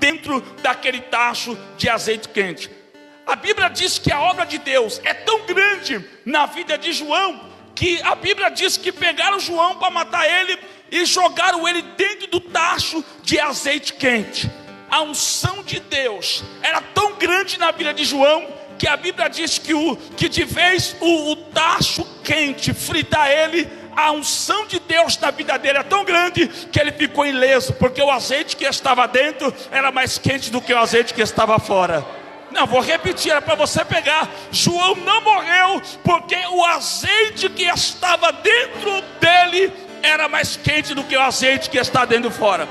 dentro daquele tacho de azeite quente. A Bíblia diz que a obra de Deus é tão grande na vida de João, que a Bíblia diz que pegaram João para matar ele e jogaram ele dentro do tacho de azeite quente. A unção de Deus era tão grande na vida de João, que a Bíblia diz que de vez o tacho quente fritar ele, a unção de Deus na vida dele é tão grande que ele ficou ileso, porque o azeite que estava dentro era mais quente do que o azeite que estava fora. Não, vou repetir, era para você pegar. João não morreu porque o azeite que estava dentro dele era mais quente do que o azeite que está dentro fora.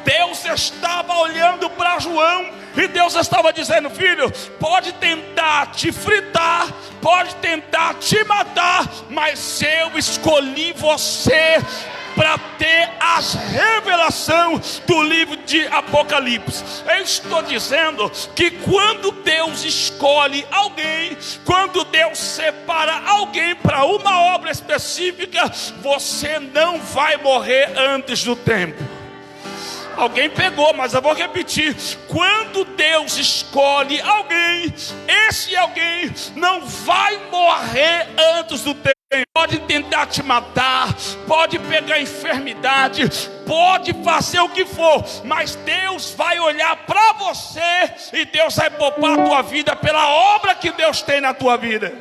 Deus estava olhando para João e Deus estava dizendo: filho, pode tentar te fritar, pode tentar te matar, mas eu escolhi você para ter as revelações do livro de Apocalipse. Eu estou dizendo que quando Deus escolhe alguém, quando Deus separa alguém para uma obra específica, você não vai morrer antes do tempo. Alguém pegou, mas eu vou repetir. Quando Deus escolhe alguém, esse alguém não vai morrer antes do tempo. Pode tentar te matar, pode pegar enfermidade, pode fazer o que for, mas Deus vai olhar para você e Deus vai poupar a tua vida pela obra que Deus tem na tua vida.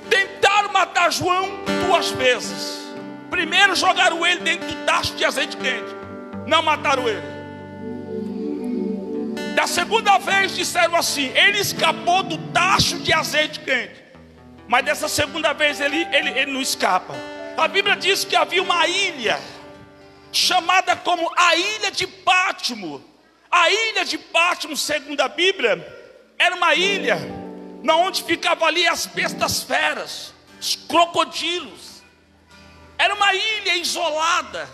Tentaram matar João 2 vezes. Primeiro jogaram ele dentro do tacho de azeite quente, não mataram ele. Da segunda vez disseram assim: ele escapou do tacho de azeite quente. Mas dessa segunda vez ele não escapa. A Bíblia diz que havia uma ilha, chamada como a Ilha de Pátimo. A Ilha de Pátimo, segundo a Bíblia, era uma ilha onde ficavam ali as bestas feras, os crocodilos. Era uma ilha isolada.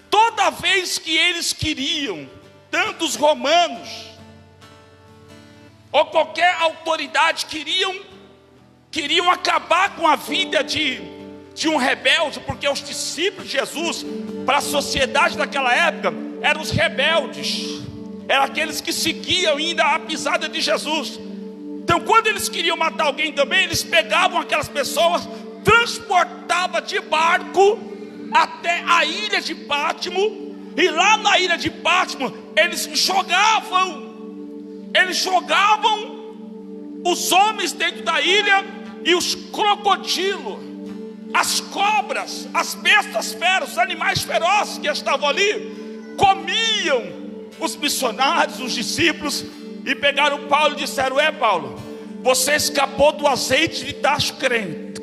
Toda vez que eles queriam, tanto os romanos ou qualquer autoridade queriam acabar com a vida de um rebelde, porque os discípulos de Jesus, para a sociedade daquela época, eram os rebeldes, eram aqueles que seguiam ainda a pisada de Jesus. Então, quando eles queriam matar alguém também, eles pegavam aquelas pessoas, transportavam de barco até a ilha de Pátimo, e lá na ilha de Pátimo eles jogavam os homens dentro da ilha, e os crocodilos, as cobras, as bestas feras, os animais ferozes que estavam ali, comiam os missionários, os discípulos. E pegaram Paulo e disseram: Paulo, você escapou do azeite de tacho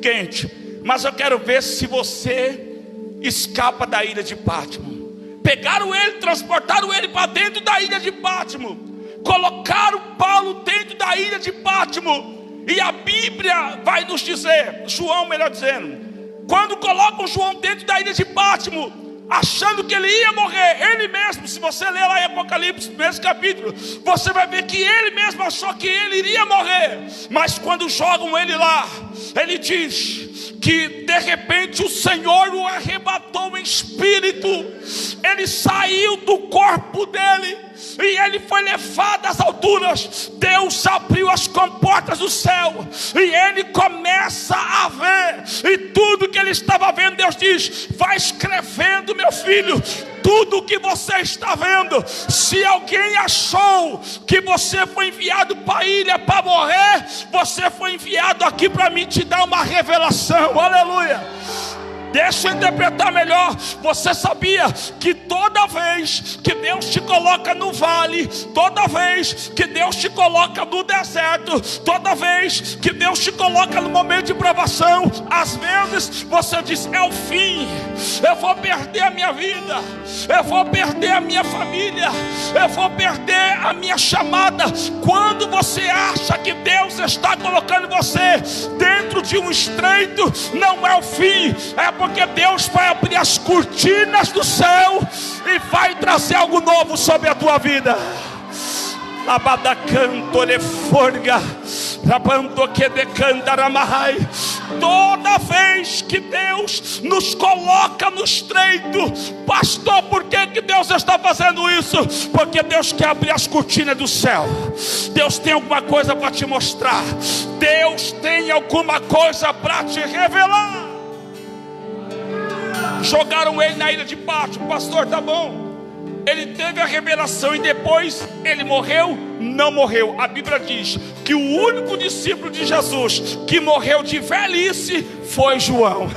quente, mas eu quero ver se você escapa da ilha de Pátimo. Pegaram ele, transportaram ele para dentro da ilha de Pátimo, colocaram Paulo dentro da ilha de Pátimo. E a Bíblia vai nos dizer, João melhor dizendo, quando colocam João dentro da ilha de Pátimo, achando que ele ia morrer, ele mesmo, se você ler lá em Apocalipse, nesse capítulo, você vai ver que ele mesmo achou que ele iria morrer. Mas quando jogam ele lá, ele diz que de repente o Senhor o arrebatou em espírito, ele saiu do corpo dele e ele foi levado às alturas. Deus abriu as comportas do céu e ele começa a ver, e tudo que ele estava vendo, Deus diz: vai escrevendo, meu filho, tudo o que você está vendo. Se alguém achou que você foi enviado para a ilha para morrer, você foi enviado aqui para mim te dar uma revelação. Aleluia. Deixa eu interpretar melhor. Você sabia que toda vez que Deus te coloca no vale, toda vez que Deus te coloca no deserto, toda vez que Deus te coloca no momento de provação, às vezes você diz: é o fim, eu vou perder a minha vida, eu vou perder a minha família, eu vou perder a minha chamada. Quando você acha que Deus está colocando você dentro de um estreito, não é o fim, é porque Deus vai abrir as cortinas do céu e vai trazer algo novo sobre a tua vida. Labadacanto le forga, rabando que decanta ramai. Toda vez que Deus nos coloca no estreito, pastor, por que Deus está fazendo isso? Porque Deus quer abrir as cortinas do céu. Deus tem alguma coisa para te mostrar. Deus tem alguma coisa para te revelar. Jogaram ele na ilha de Patmos. Pastor, tá bom. Ele teve a revelação e depois ele morreu? Não morreu. A Bíblia diz que o único discípulo de Jesus que morreu de velhice foi João.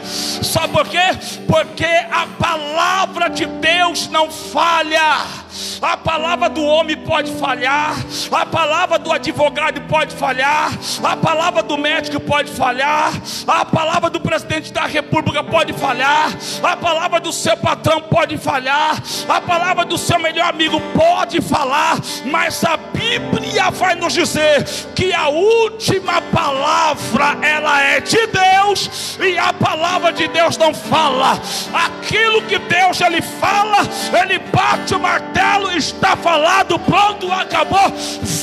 Sabe por quê? Porque a palavra de Deus não falha. A palavra do homem pode falhar, a palavra do advogado pode falhar, a palavra do médico pode falhar, a palavra do presidente da república pode falhar, a palavra do seu patrão pode falhar, a palavra do seu melhor amigo pode falar, mas a Bíblia vai nos dizer que a última palavra ela é de Deus, e a palavra de Deus não fala. Aquilo que Deus ele fala, ele bate o martelo, está falado, pronto, acabou.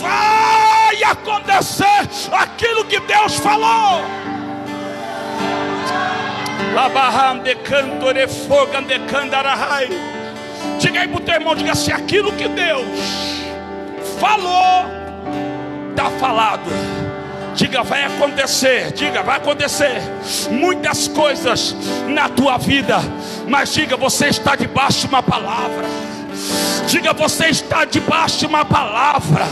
Vai acontecer aquilo que Deus falou. Diga aí para o teu irmão, diga assim: aquilo que Deus falou, está falado. Diga, vai acontecer. Diga, vai acontecer muitas coisas na tua vida. Mas diga, você está debaixo de uma palavra. Diga, você está debaixo de uma palavra.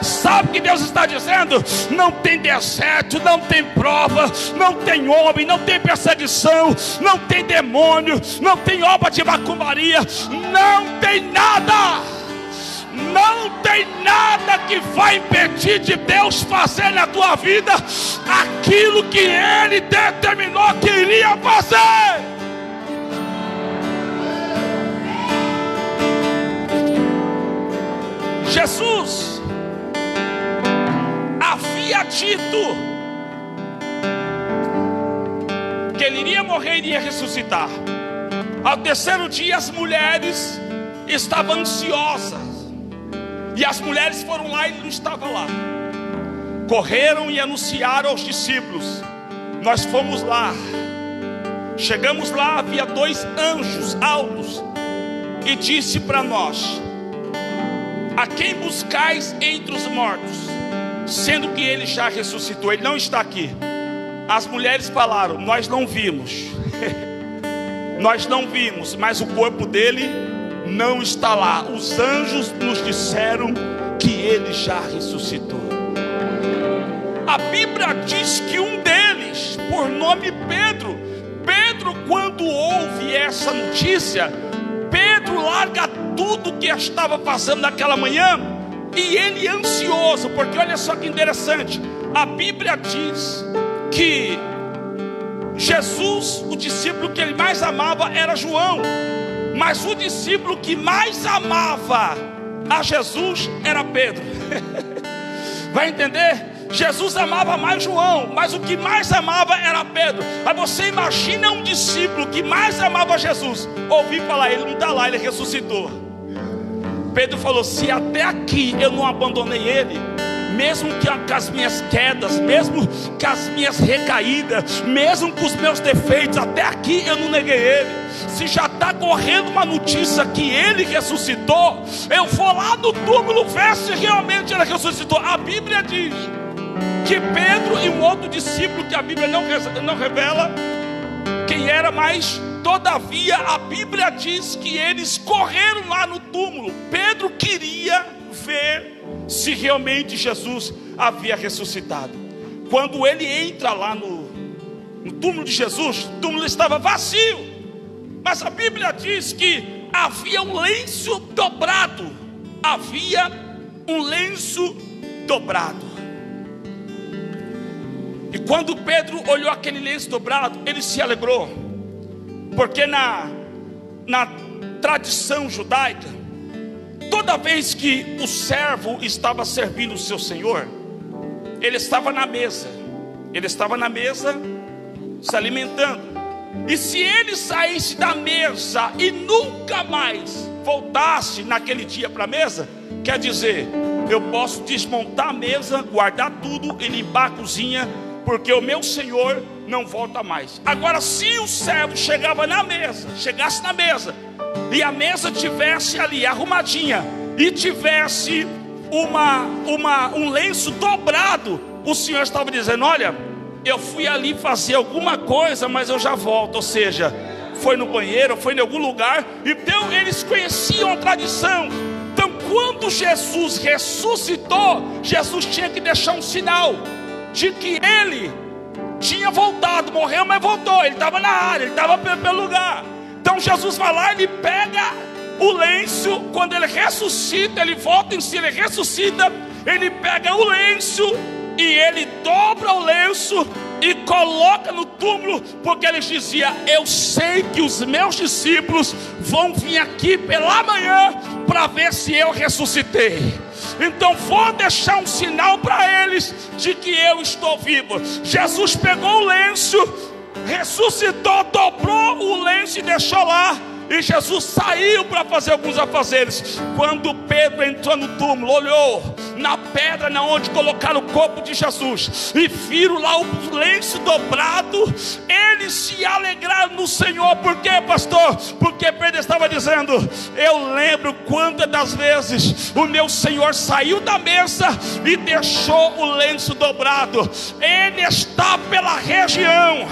Sabe o que Deus está dizendo? Não tem deserto, não tem prova, não tem homem, não tem perseguição, não tem demônio, não tem obra de macumbaria, não tem nada. Não tem nada que vai impedir de Deus fazer na tua vida aquilo que Ele determinou que iria fazer. Jesus havia dito que Ele iria morrer e iria ressuscitar. Ao terceiro dia as mulheres estavam ansiosas. E as mulheres foram lá e ele não estava lá. Correram e anunciaram aos discípulos. Nós fomos lá. Chegamos lá, havia 2 anjos altos. E disse para nós: a quem buscais entre os mortos? Sendo que ele já ressuscitou, ele não está aqui. As mulheres falaram: nós não vimos. Nós não vimos, mas o corpo dele não está lá. Os anjos nos disseram que ele já ressuscitou. A Bíblia diz que um deles, por nome Pedro, quando ouve essa notícia, Pedro larga tudo que estava fazendo naquela manhã, e ele ansioso, porque olha só que interessante, a Bíblia diz que Jesus, o discípulo que ele mais amava era João, mas o discípulo que mais amava a Jesus era Pedro. Vai entender? Jesus amava mais João, mas o que mais amava era Pedro. Aí você imagina um discípulo que mais amava Jesus ouvir falar: ele não está lá, ele ressuscitou. Pedro falou: se até aqui eu não abandonei ele, mesmo que com as minhas quedas, mesmo com as minhas recaídas, mesmo com os meus defeitos, até aqui eu não neguei ele. Se já está correndo uma notícia que ele ressuscitou, eu vou lá no túmulo ver se realmente ele ressuscitou. A Bíblia diz que Pedro e um outro discípulo, que a Bíblia não revela quem era, mas todavia a Bíblia diz que eles correram lá no túmulo. Pedro queria ver se realmente Jesus havia ressuscitado. Quando ele entra lá no túmulo de Jesus, o túmulo estava vazio, mas a Bíblia diz que havia um lenço dobrado. Havia um lenço dobrado. E quando Pedro olhou aquele lenço dobrado, ele se alegrou, porque na tradição judaica, toda vez que o servo estava servindo o seu senhor, ele estava na mesa, se alimentando. E se ele saísse da mesa e nunca mais voltasse naquele dia para a mesa, quer dizer, eu posso desmontar a mesa, guardar tudo e limpar a cozinha, porque o meu Senhor não volta mais. Agora, se o servo chegasse na mesa, e a mesa tivesse ali arrumadinha, e tivesse um lenço dobrado, o Senhor estava dizendo: olha, eu fui ali fazer alguma coisa, mas eu já volto. Ou seja, foi no banheiro, foi em algum lugar. Então eles conheciam a tradição. Então quando Jesus ressuscitou, Jesus tinha que deixar um sinal de que ele tinha voltado. Morreu, mas voltou. Ele estava na área, ele estava pelo lugar. Então Jesus vai lá, ele pega o lenço. Quando ele ressuscita, ele volta em si, ele ressuscita. Ele pega o lenço e ele dobra o lenço e coloca no túmulo, porque ele dizia: eu sei que os meus discípulos vão vir aqui pela manhã para ver se eu ressuscitei. Então vou deixar um sinal para eles de que eu estou vivo. Jesus pegou o lenço, ressuscitou, dobrou o lenço e deixou lá. E Jesus saiu para fazer alguns afazeres. Quando Pedro entrou no túmulo, olhou na pedra onde colocaram o corpo de Jesus, e viram lá o lenço dobrado, eles se alegraram no Senhor. Por quê, pastor? Porque Pedro estava dizendo: eu lembro quantas das vezes o meu Senhor saiu da mesa e deixou o lenço dobrado. Ele está pela região,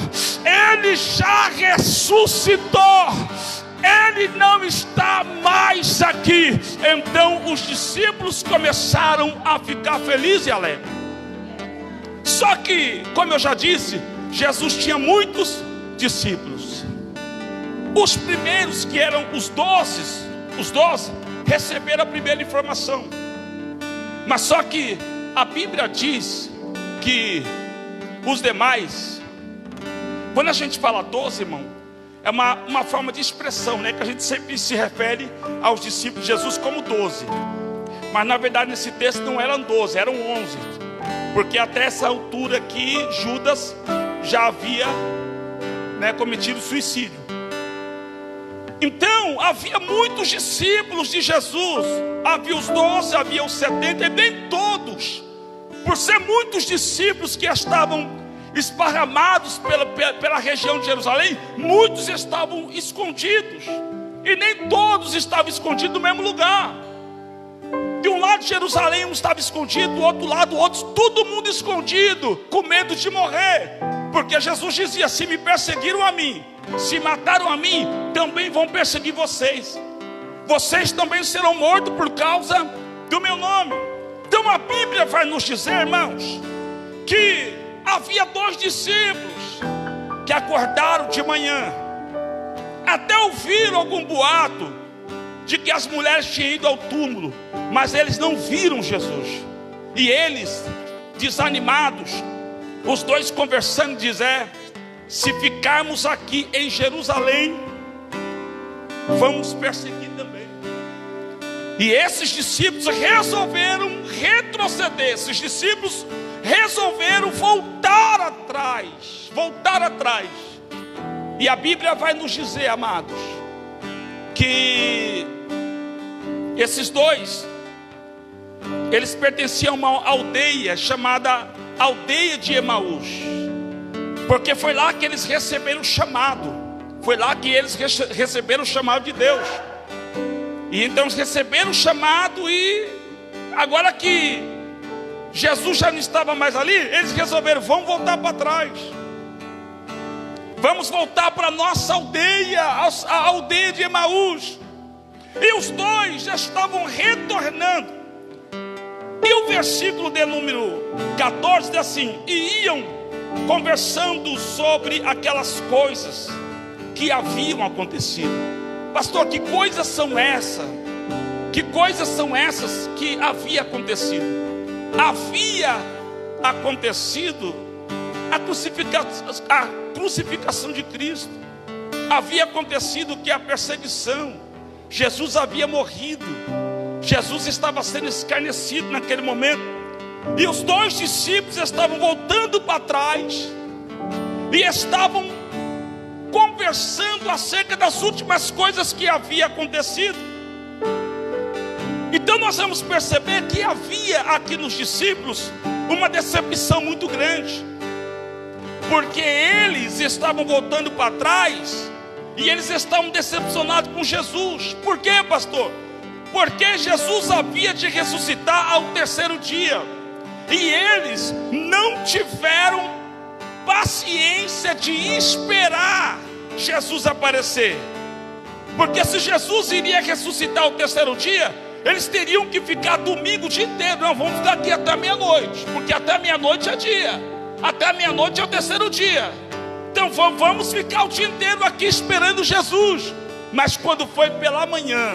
ele já ressuscitou, ele não está mais aqui. Então os discípulos começaram a ficar felizes e alegres. Só que, como eu já disse, Jesus tinha muitos discípulos. Os primeiros, que eram os 12, receberam a primeira informação. Mas só que a Bíblia diz que os demais, quando a gente fala 12, irmão, é uma forma de expressão, né? Que a gente sempre se refere aos discípulos de Jesus como 12. Mas na verdade nesse texto não eram 12, eram 11. Porque até essa altura aqui, Judas já havia, cometido suicídio. Então havia muitos discípulos de Jesus. Havia os 12, havia os 70, e nem todos, por ser muitos discípulos que estavam esparramados pela região de Jerusalém, muitos estavam escondidos, e nem todos estavam escondidos no mesmo lugar. De um lado de Jerusalém um estava escondido, do outro lado outros, todo mundo escondido, com medo de morrer. Porque Jesus dizia: se me perseguiram a mim, se mataram a mim, também vão perseguir vocês. Vocês também serão mortos por causa do meu nome. Então a Bíblia vai nos dizer, irmãos, que havia 2 discípulos que acordaram de manhã, até ouviram algum boato de que as mulheres tinham ido ao túmulo, mas eles não viram Jesus. E eles, desanimados, os 2 conversando, dizem: se ficarmos aqui em Jerusalém, vamos perseguir também. E esses discípulos resolveram retroceder. Esses discípulos resolveram voltar atrás. E a Bíblia vai nos dizer, amados, que esses 2, eles pertenciam a uma aldeia chamada Aldeia de Emaús, porque foi lá que eles receberam o chamado. Foi lá que eles receberam o chamado de Deus. E então eles receberam o chamado, e agora que Jesus já não estava mais ali, eles resolveram: vamos voltar para trás. Vamos voltar para a nossa aldeia, a aldeia de Emaús. E os 2 já estavam retornando. E o versículo de número 14 diz assim: e iam conversando sobre aquelas coisas que haviam acontecido. Pastor, que coisas são essas? Que coisas são essas que havia acontecido? Havia acontecido a crucificação de Cristo. Havia acontecido que a perseguição. Jesus havia morrido. Jesus estava sendo escarnecido naquele momento. E os 2 discípulos estavam voltando para trás e estavam conversando acerca das últimas coisas que havia acontecido. Então nós vamos perceber que havia aqui nos discípulos uma decepção muito grande. porque eles estavam voltando para trás e eles estavam decepcionados com Jesus. Por quê, pastor? Porque Jesus havia de ressuscitar ao terceiro dia e eles não tiveram paciência de esperar Jesus aparecer. Porque se Jesus iria ressuscitar ao terceiro dia, eles teriam que ficar domingo o dia inteiro. Não, vamos ficar aqui até meia-noite, porque até meia-noite é dia, até meia-noite é o terceiro dia. Então vamos ficar o dia inteiro aqui esperando Jesus. Mas quando foi pela manhã,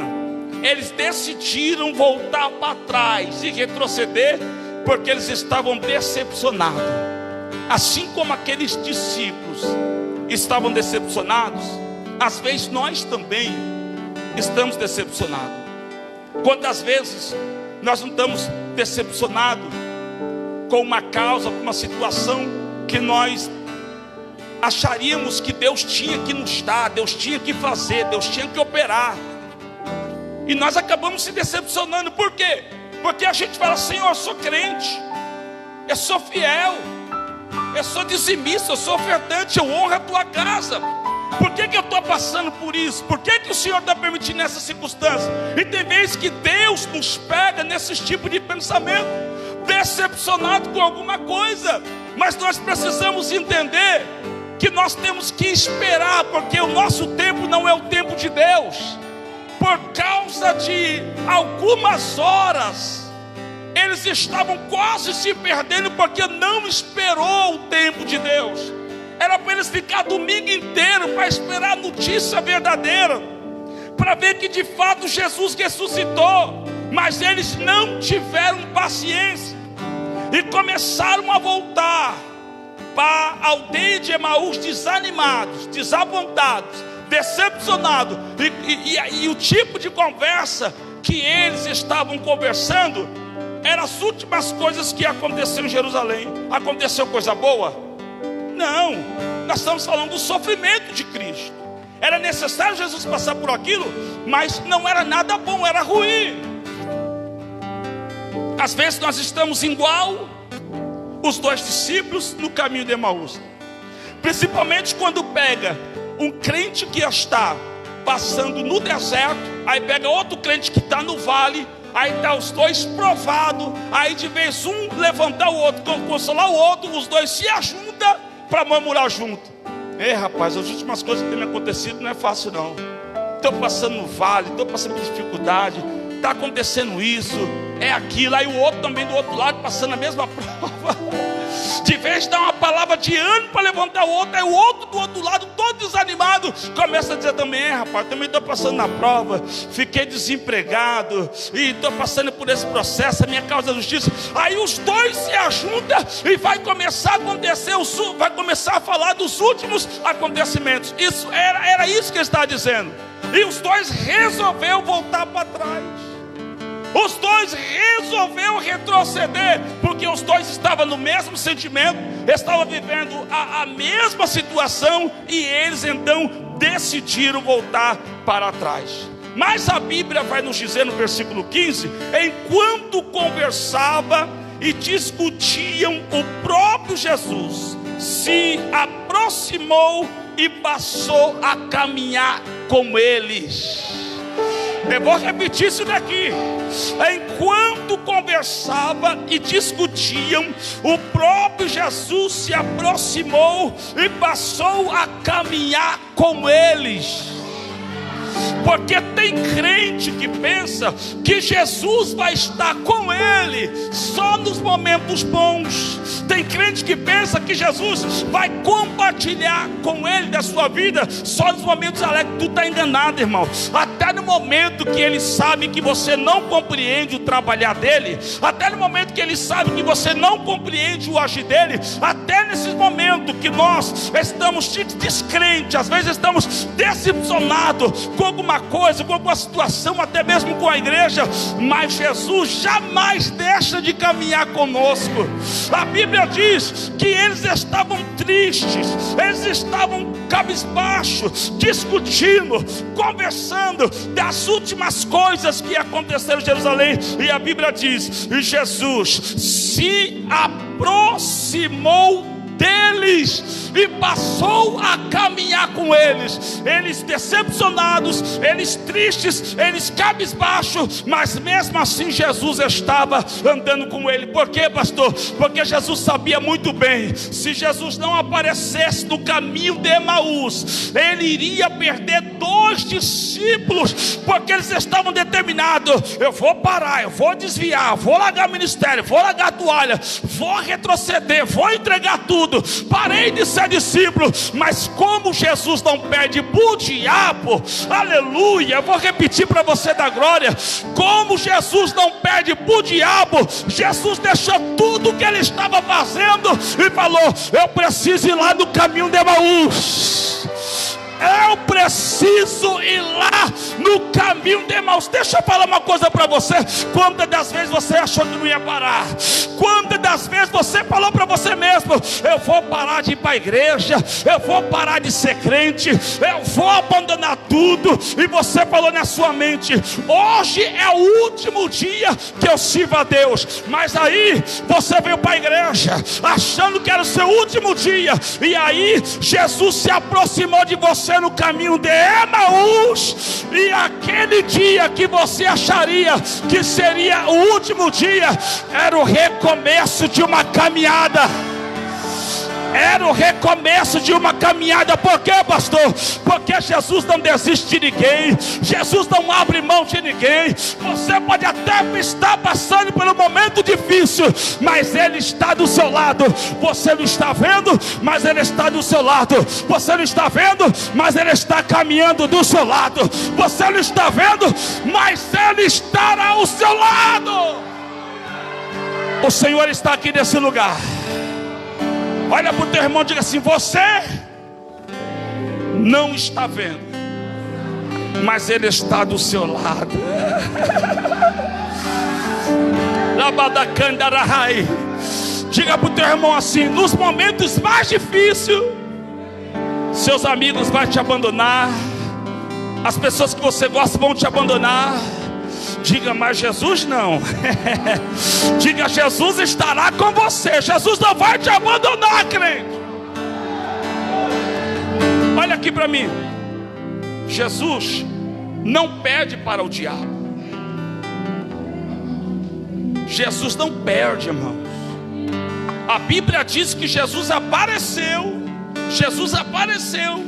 eles decidiram voltar para trás e retroceder, porque eles estavam decepcionados. Assim como aqueles discípulos estavam decepcionados, às vezes nós também estamos decepcionados. Quantas vezes nós não estamos decepcionados com uma causa, com uma situação que nós acharíamos que Deus tinha que nos dar, Deus tinha que fazer, Deus tinha que operar, e nós acabamos se decepcionando. Por quê? Porque a gente fala: Senhor, eu sou crente, eu sou fiel, eu sou dizimista, eu sou ofertante, eu honro a tua casa. Por que eu estou passando por isso? Por que o Senhor está permitindo essa circunstância? E tem vezes que Deus nos pega nesses tipos de pensamento, decepcionado com alguma coisa. Mas nós precisamos entender que nós temos que esperar, porque o nosso tempo não é o tempo de Deus. Por causa de algumas horas, eles estavam quase se perdendo, porque não esperou o tempo de Deus. Era para eles ficar domingo inteiro para esperar a notícia verdadeira, para ver que de fato Jesus ressuscitou. Mas eles não tiveram paciência e começaram a voltar para a aldeia de Emaús, desanimados, desapontados, decepcionados. E o tipo de conversa que eles estavam conversando eram as últimas coisas que aconteceram em Jerusalém. Aconteceu coisa boa? Não, nós estamos falando do sofrimento de Cristo. Era necessário Jesus passar por aquilo, mas não era nada bom, era ruim. Às vezes nós estamos igual os dois discípulos no caminho de Emaús. Principalmente quando pega um crente que está passando no deserto, aí pega outro crente que está no vale, aí está os dois provados, aí de vez um levantar o outro, consolar o outro, os dois se ajuntam para murmurar junto. Ei, rapaz, as últimas coisas que têm me acontecido não é fácil não. Estou passando no vale, estou passando por dificuldade, está acontecendo isso, é aquilo. Aí o outro também do outro lado passando a mesma prova. De vez de dar uma palavra de ânimo para levantar o outro, aí o outro do outro lado, todo desanimado, começa a dizer também: rapaz, também estou passando na prova, fiquei desempregado e estou passando por esse processo, a minha causa da justiça. Aí os dois se ajuntam e vai começar a acontecer, vai começar a falar dos últimos acontecimentos. Isso era isso que ele estava dizendo. E os dois resolveram voltar para trás. Os dois resolveram retroceder, porque os dois estavam no mesmo sentimento, estavam vivendo a mesma situação, e eles então decidiram voltar para trás. Mas a Bíblia vai nos dizer no versículo 15: enquanto conversava e discutiam, o próprio Jesus se aproximou e passou a caminhar com eles. Eu vou repetir isso daqui. Enquanto conversava e discutiam, o próprio Jesus se aproximou e passou a caminhar com eles. Porque tem crente que pensa que Jesus vai estar com ele só nos momentos bons. Tem crente que pensa que Jesus vai compartilhar com ele da sua vida só nos momentos alegres. Tu está enganado, irmão. Até no momento que ele sabe que você não compreende o trabalhar dele, até no momento que ele sabe que você não compreende o agir dele, até nesses momentos que nós estamos descrentes, às vezes estamos decepcionados com alguma coisa, com alguma situação, até mesmo com a igreja, mas Jesus jamais deixa de caminhar conosco. A Bíblia diz que eles estavam tristes, eles estavam cabisbaixos, discutindo, conversando das últimas coisas que aconteceram em Jerusalém. E a Bíblia diz: e Jesus se aproximou deles e passou a caminhar com eles. Eles decepcionados, eles tristes, eles cabisbaixos, mas mesmo assim Jesus estava andando com ele. Por quê, pastor? Porque Jesus sabia muito bem, se Jesus não aparecesse no caminho de Emaús, ele iria perder 2 discípulos, porque eles estavam determinados: eu vou parar, eu vou desviar, vou largar o ministério, vou largar a toalha, vou retroceder, vou entregar tudo, parei de ser discípulo. Mas como Jesus não perde para o diabo, aleluia, eu vou repetir para você da glória, como Jesus não perde para o diabo, Jesus deixou tudo o que ele estava fazendo e falou: eu preciso ir lá no caminho de Emaús, eu preciso ir lá no caminho de Emaús. Deixa eu falar uma coisa para você. Quantas das vezes você achou que não ia parar? Quantas das vezes você falou para você mesmo: eu vou parar de ir para a igreja, eu vou parar de ser crente, eu vou abandonar tudo. E você falou na sua mente: hoje é o último dia que eu sirvo a Deus. Mas aí você veio para a igreja achando que era o seu último dia, e aí Jesus se aproximou de você no caminho de Emaús, e aquele dia que você acharia que seria o último dia, era o recomeço de uma caminhada. Era o recomeço de uma caminhada. Por quê, pastor? Porque Jesus não desiste de ninguém, Jesus não abre mão de ninguém. Você pode até estar passando por um momento difícil, mas Ele está do seu lado. Você não está vendo, mas Ele está do seu lado. Você não está vendo, mas Ele está caminhando do seu lado. Você não está vendo, mas Ele estará ao seu lado. O Senhor está aqui nesse lugar. Olha para o teu irmão e diga assim: você não está vendo, mas Ele está do seu lado. Diga para o teu irmão assim: nos momentos mais difíceis, seus amigos vão te abandonar, as pessoas que você gosta vão te abandonar. Diga: mas Jesus não. Diga: Jesus estará com você. Jesus não vai te abandonar, crente. Olha aqui para mim. Jesus não perde para o diabo. Jesus não perde, irmãos. A Bíblia diz que Jesus apareceu. Jesus apareceu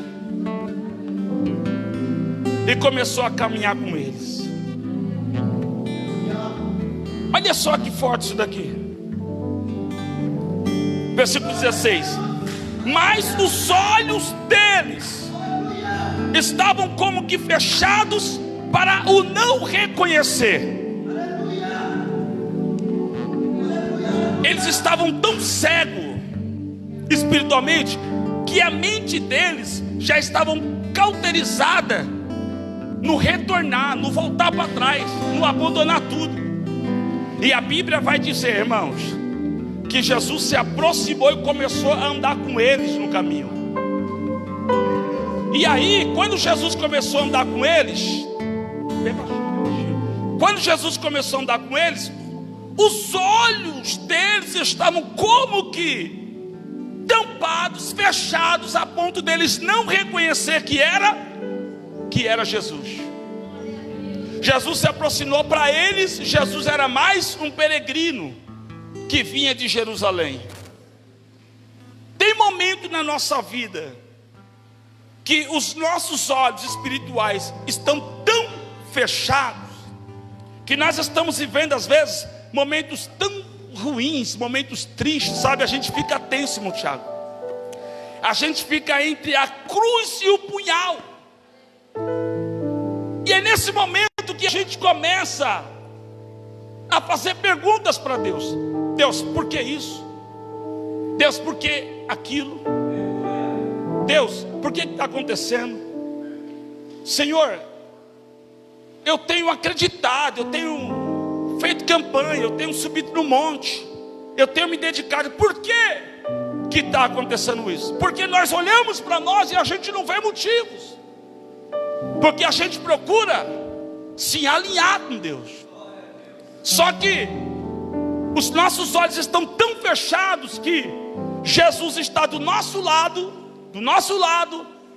e começou a caminhar com eles. Olha só que forte isso daqui. Versículo 16. Mas os olhos deles estavam como que fechados para o não reconhecer. Eles estavam tão cegos espiritualmente que a mente deles já estavam cauterizada no retornar, no voltar para trás, no abandonar tudo. E a Bíblia vai dizer, irmãos, que Jesus se aproximou e começou a andar com eles no caminho. E aí, quando Jesus começou a andar com eles, os olhos deles estavam como que tampados, fechados, a ponto deles não reconhecer que era Jesus. Jesus se aproximou para eles. Jesus era mais um peregrino que vinha de Jerusalém. Tem momento na nossa vida que os nossos olhos espirituais estão tão fechados, que nós estamos vivendo às vezes momentos tão ruins, momentos tristes, sabe? A gente fica tenso, irmão Tiago. A gente fica entre a cruz e o punhal. E é nesse momento que a gente começa a fazer perguntas para Deus. Deus, por que isso? Deus, por que aquilo? Deus, por que está acontecendo? Senhor, eu tenho acreditado, eu tenho feito campanha, eu tenho subido no monte, eu tenho me dedicado. Por que está acontecendo isso? Porque nós olhamos para nós e a gente não vê motivos. Porque a gente procura se alinhar com Deus. Só que os nossos olhos estão tão fechados que Jesus está do nosso lado,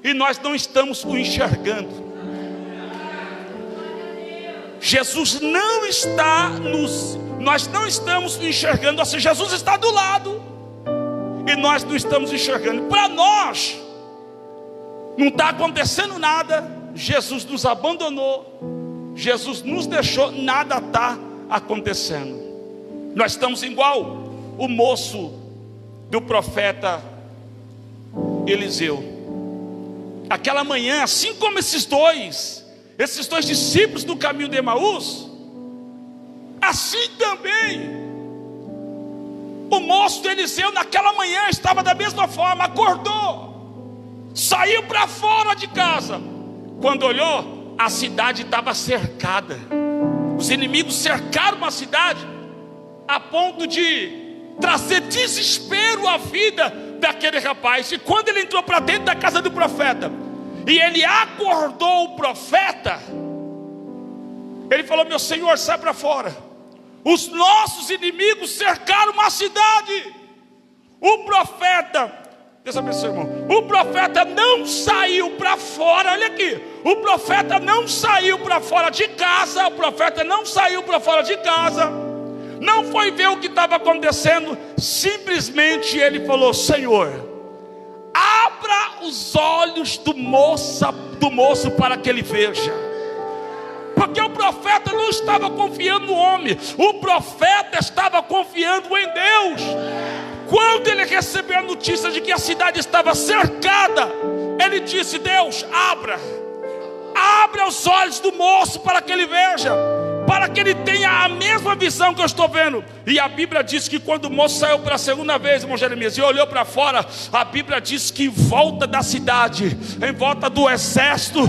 e nós não estamos o enxergando. Jesus não está nós não estamos enxergando, assim, Jesus está do lado e nós não estamos enxergando. Para nós não está acontecendo nada, Jesus nos abandonou, Jesus nos deixou, nada está acontecendo. Nós estamos igual o moço do profeta Eliseu. Aquela manhã, assim como esses dois discípulos do caminho de Emaús, assim também o moço de Eliseu naquela manhã estava da mesma forma, acordou, saiu para fora de casa, quando olhou, a cidade estava cercada, os inimigos cercaram a cidade, a ponto de trazer desespero à vida daquele rapaz. E quando ele entrou para dentro da casa do profeta, e ele acordou o profeta, ele falou: meu senhor, sai para fora, os nossos inimigos cercaram a cidade. O profeta, Deus abençoe, irmão, o profeta não saiu para fora, olha aqui, o profeta não saiu para fora de casa, não foi ver o que estava acontecendo, simplesmente ele falou: Senhor, abra os olhos do moço para que ele veja. Porque o profeta não estava confiando no homem, o profeta estava confiando em Deus. Quando ele recebeu a notícia de que a cidade estava cercada, ele disse: Deus, abra os olhos do moço para que ele veja, para que ele tenha a mesma visão que eu estou vendo. E a Bíblia diz que quando o moço saiu para a segunda vez, irmão Jeremias, e olhou para fora, a Bíblia diz que em volta da cidade, em volta do exército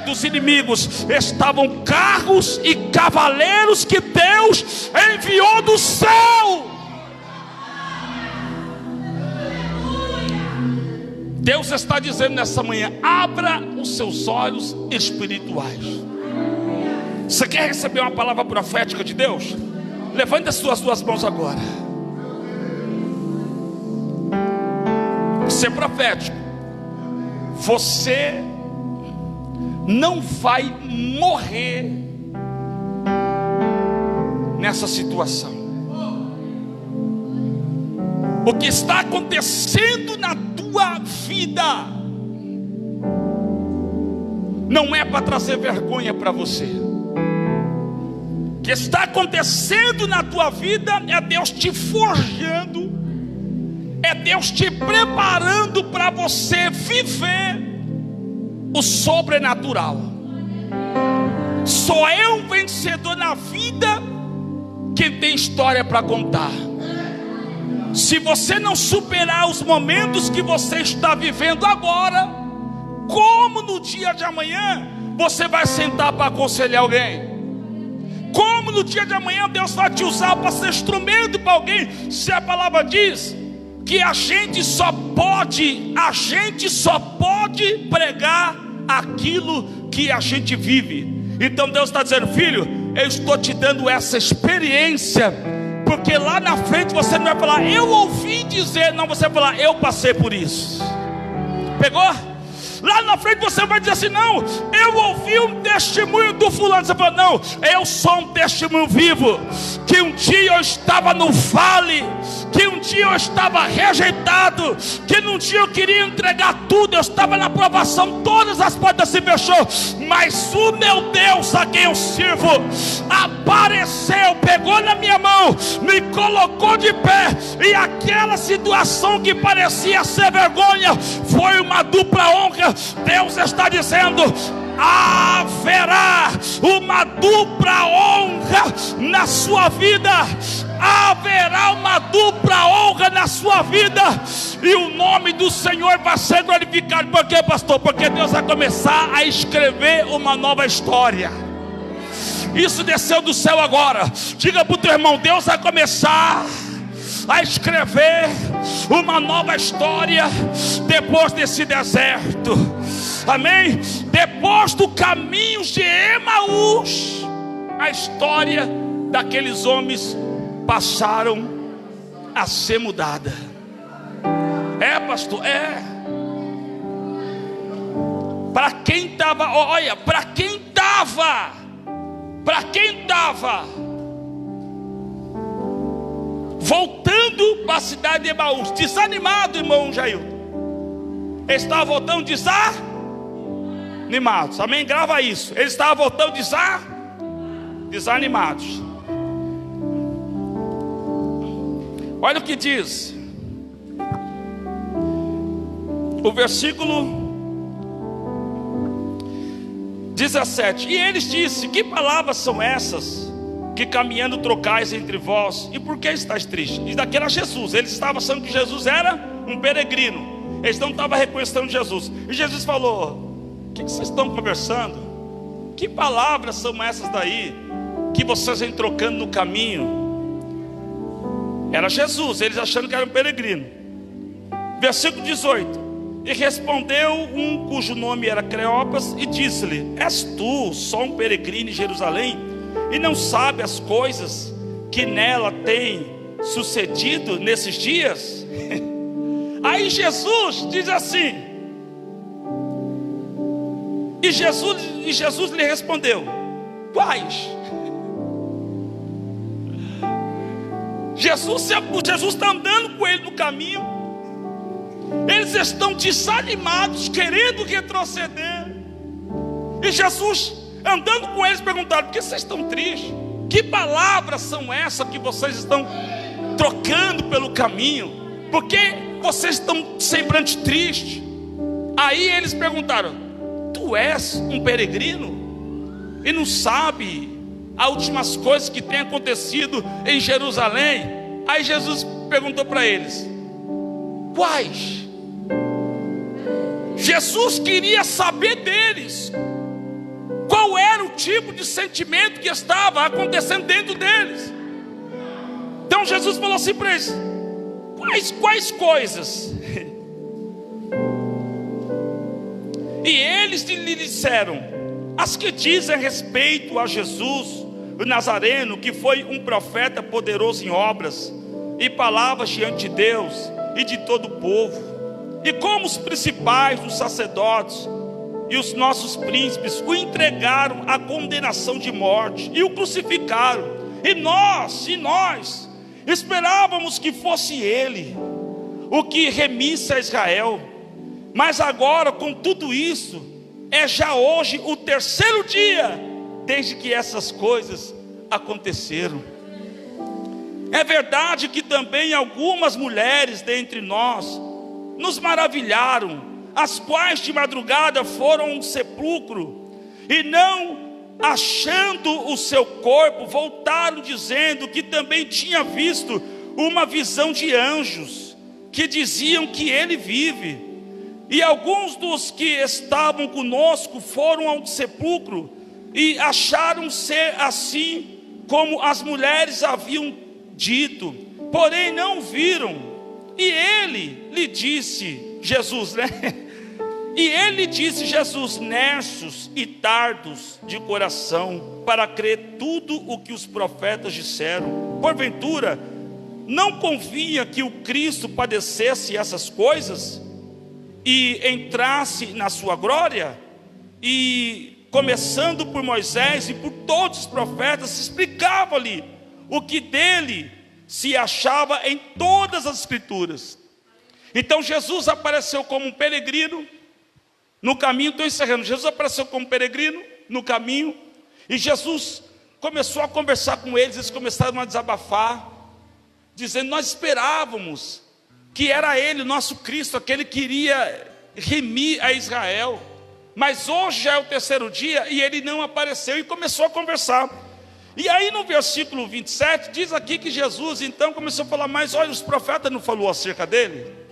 dos inimigos, estavam carros e cavaleiros que Deus enviou do céu. Deus está dizendo nessa manhã: abra os seus olhos espirituais. Você quer receber uma palavra profética de Deus? Levante as suas duas mãos agora. Ser profético, você não vai morrer nessa situação. O que está acontecendo na tua vida não é para trazer vergonha para você. O que está acontecendo na tua vida é Deus te forjando, é Deus te preparando para você viver o sobrenatural. Só é um vencedor na vida quem tem história para contar. Se você não superar os momentos que você está vivendo agora, como no dia de amanhã você vai sentar para aconselhar alguém? Como no dia de amanhã Deus vai te usar para ser instrumento para alguém? Se a palavra diz que a gente só pode pregar aquilo que a gente vive. Então Deus está dizendo: filho, eu estou te dando essa experiência, porque lá na frente você não vai falar eu ouvi dizer, não, você vai falar eu passei por isso. Pegou? Lá na frente você vai dizer assim: não, eu ouvi um testemunho do fulano. Você fala: não, eu sou um testemunho vivo, que um dia eu estava no vale, que um dia eu estava rejeitado, que num dia eu queria entregar tudo, eu estava na provação, todas as portas se fechou, mas o meu Deus a quem eu sirvo apareceu, pegou na minha mão, me colocou de pé, e aquela situação que parecia ser vergonha foi uma dupla honra. Deus está dizendo: haverá uma dupla honra na sua vida, haverá uma dupla honra na sua vida, e o nome do Senhor vai ser glorificado. Por quê, pastor? Porque Deus vai começar a escrever uma nova história. Isso desceu do céu agora. Diga para o teu irmão: Deus vai começar a escrever uma nova história depois desse deserto. Amém? Depois do caminho de Emaús, a história daqueles homens passaram a ser mudada. É, pastor, é. Para quem estava, olha, para quem estava voltando para a cidade de Emaús, desanimado, irmão Jailton, ele estava voltando desanimados, amém? Grava isso, ele estava voltando desanimados. Olha o que diz o versículo 17: e eles disse: que palavras são essas que caminhando trocais entre vós? E por que estáis tristes? E daqui era Jesus. Eles estavam achando que Jesus era um peregrino, eles não estavam reconhecendo Jesus. E Jesus falou: o que vocês estão conversando? Que palavras são essas daí que vocês vêm trocando no caminho? Era Jesus, eles achando que era um peregrino. Versículo 18: e respondeu um cujo nome era Cleopas e disse-lhe: és tu só um peregrino em Jerusalém e não sabe as coisas que nela têm sucedido nesses dias? Aí Jesus diz assim, e Jesus lhe respondeu: quais? Jesus está andando com ele no caminho, eles estão desanimados, querendo retroceder, e Jesus andando com eles perguntaram: por que vocês estão tristes? Que palavras são essas que vocês estão trocando pelo caminho? Por que vocês estão semblante triste? Aí eles perguntaram: tu és um peregrino e não sabe as últimas coisas que têm acontecido em Jerusalém? Aí Jesus perguntou para eles: quais? Jesus queria saber deles qual era o tipo de sentimento que estava acontecendo dentro deles. Então Jesus falou assim para eles: quais coisas? E eles lhe disseram: as que dizem respeito a Jesus o Nazareno, que foi um profeta poderoso em obras e palavras diante de Deus e de todo o povo, e como os principais dos sacerdotes e os nossos príncipes o entregaram à condenação de morte e o crucificaram, e nós esperávamos que fosse ele o que remisse a Israel. Mas agora, com tudo isso, é já hoje o terceiro dia desde que essas coisas aconteceram. É verdade que também algumas mulheres dentre nós nos maravilharam, as quais de madrugada foram a um sepulcro e não achando o seu corpo, voltaram dizendo que também tinha visto uma visão de anjos que diziam que ele vive. E alguns dos que estavam conosco foram ao sepulcro e acharam ser assim como as mulheres haviam dito, porém não viram. E ele lhe disse, Jesus, E ele disse, Jesus: nerços e tardos de coração, para crer tudo o que os profetas disseram. Porventura, não convinha que o Cristo padecesse essas coisas e entrasse na sua glória? E começando por Moisés e por todos os profetas, se explicava-lhe o que dele se achava em todas as escrituras. Então Jesus apareceu como um peregrino no caminho. Estou encerrando. Jesus apareceu como peregrino no caminho, e Jesus começou a conversar com eles. Eles começaram a desabafar, dizendo: nós esperávamos que era ele, o nosso Cristo, aquele que iria remir a Israel, mas hoje já é o terceiro dia e ele não apareceu. E começou a conversar. E aí no versículo 27 diz aqui que Jesus então começou a falar: mas olha, os profetas não falaram acerca dele?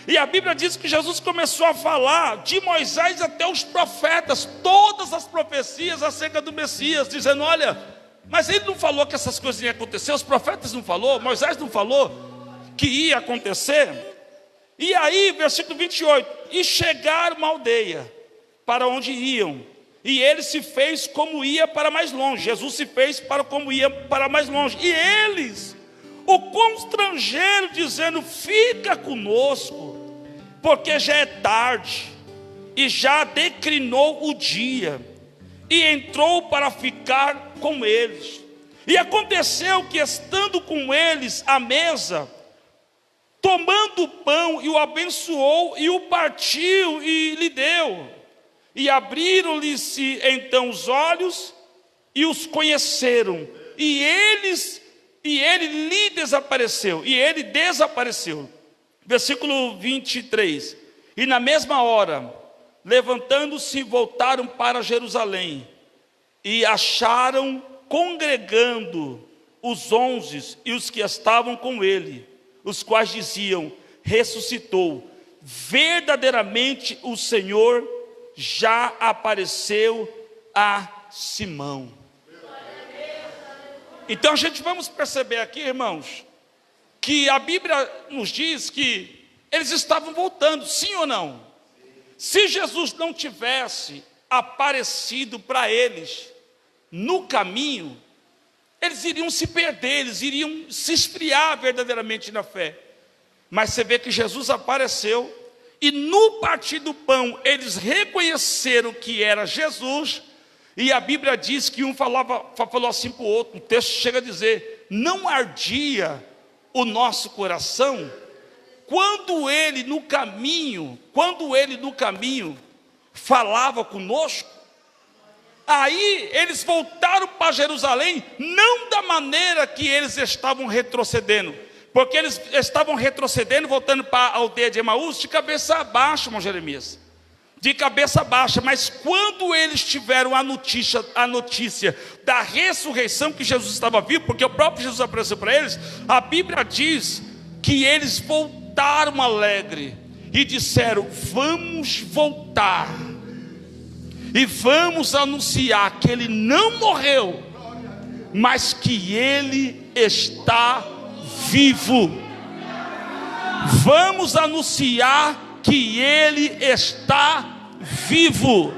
E a Bíblia diz que Jesus começou a falar de Moisés até os profetas, todas as profecias acerca do Messias, dizendo: olha, mas ele não falou que essas coisas iam acontecer? Os profetas não falou? Moisés não falou que ia acontecer? E aí, versículo 28, e chegaram a uma aldeia para onde iam, e ele se fez como ia para mais longe. Jesus se fez para como ia para mais longe, e eles o constrangeram, dizendo: fica conosco porque já é tarde, e já declinou o dia, e entrou para ficar com eles. E aconteceu que, estando com eles à mesa, tomando o pão, e o abençoou, e o partiu, e lhe deu. E abriram-lhe-se então os olhos, e os conheceram, e ele lhe desapareceu, e ele desapareceu. Versículo 23. E na mesma hora, levantando-se, voltaram para Jerusalém, e acharam congregando os 11 e os que estavam com ele, os quais diziam: ressuscitou, verdadeiramente o Senhor já apareceu a Simão. Então a gente vamos perceber aqui, irmãos, que a Bíblia nos diz que eles estavam voltando, sim ou não? Se Jesus não tivesse aparecido para eles no caminho, eles iriam se perder, eles iriam se esfriar verdadeiramente na fé. Mas você vê que Jesus apareceu, e no partir do pão eles reconheceram que era Jesus. E a Bíblia diz que um falou assim para o outro, o texto chega a dizer: não ardia o nosso coração quando ele no caminho falava conosco? Aí eles voltaram para Jerusalém, não da maneira que eles estavam retrocedendo, porque eles estavam retrocedendo, voltando para a aldeia de Emaús, de cabeça baixa, irmão Jeremias, de cabeça baixa. Mas quando eles tiveram a notícia da ressurreição, que Jesus estava vivo, porque o próprio Jesus apareceu para eles, a Bíblia diz que eles voltaram alegre e disseram: vamos voltar e vamos anunciar que ele não morreu, mas que ele está vivo. Vamos anunciar que ele está vivo.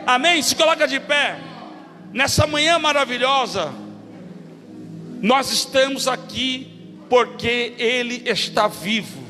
Amém? Se coloca de pé. Nessa manhã maravilhosa, nós estamos aqui porque ele está vivo.